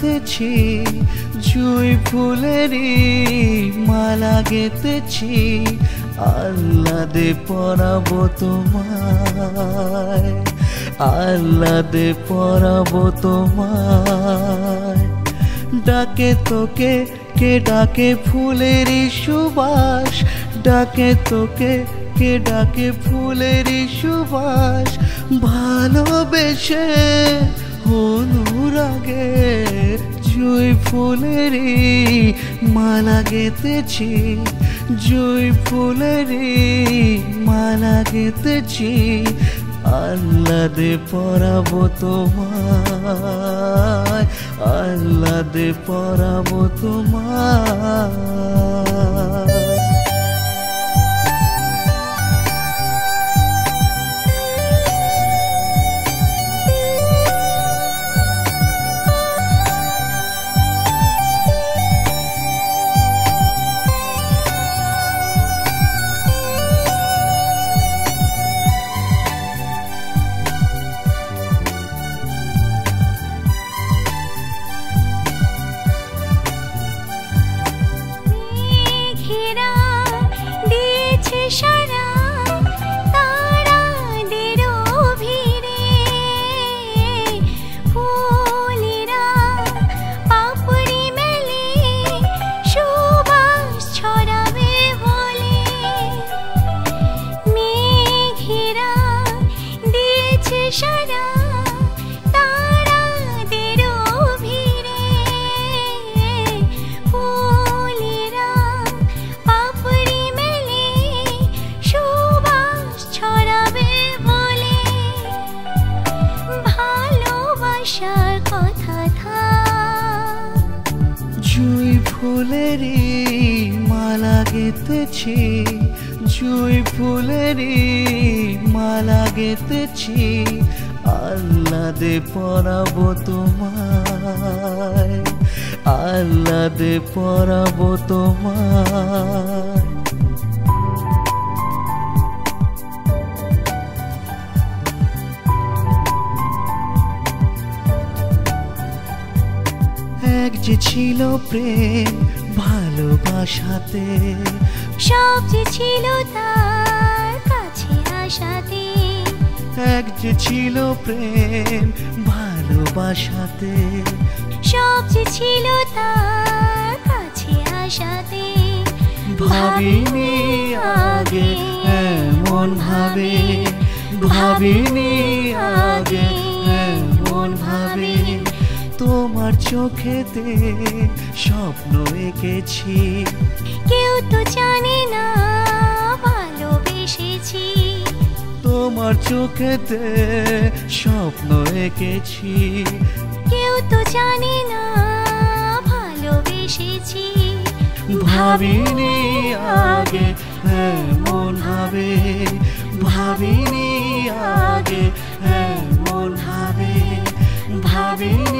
গেঁথেছি জুঁই ফুলেরই মালা গেঁথেছি আহ্লাদে পরাবো তোমায় আহ্লাদে পরাবো তোমায় ডাকে তোকে কে ডাকে ফুলেরই সুবাস ডাকে তোকে কে ডাকে ফুলেরই সুবাস ভালোবেসে অনুরাগে জুঁই ফুলেরই মালা গেঁথেছি জুঁই ফুলেরই মালা গেঁথেছি আহ্লাদে পরাবো তোমায় আহ্লাদে পরাবো তোমায় জুঁই ফুলেরই মালা গেঁথেছি জুঁই ফুলেরই মালা গেঁথেছি আহ্লাদে পরাবো তোমায় আহ্লাদে পরাবো তোমায় এক যে ছিল প্রেম ভালোবাসাতে সব যে ছিল তার কাছে আসাতে এক যে ছিল প্রেম ভালোবাসাতে সব যে ছিল তার কাছে আসাতে ভাবিনি আগে এমন ভাবে ভাবিনি আগে এমন ভাবে তোমার চোখেতে স্বপ্ন এঁকেছি কেউ তো জানে না ভালোবেসেছি তোমার চোখেতে স্বপ্ন এঁকেছি কেউ তো জানে না ভালোবেসেছি ভাবিনি আগে এমন ভাবে ভাবিনি আগে এমন ভাবে ভাবিনি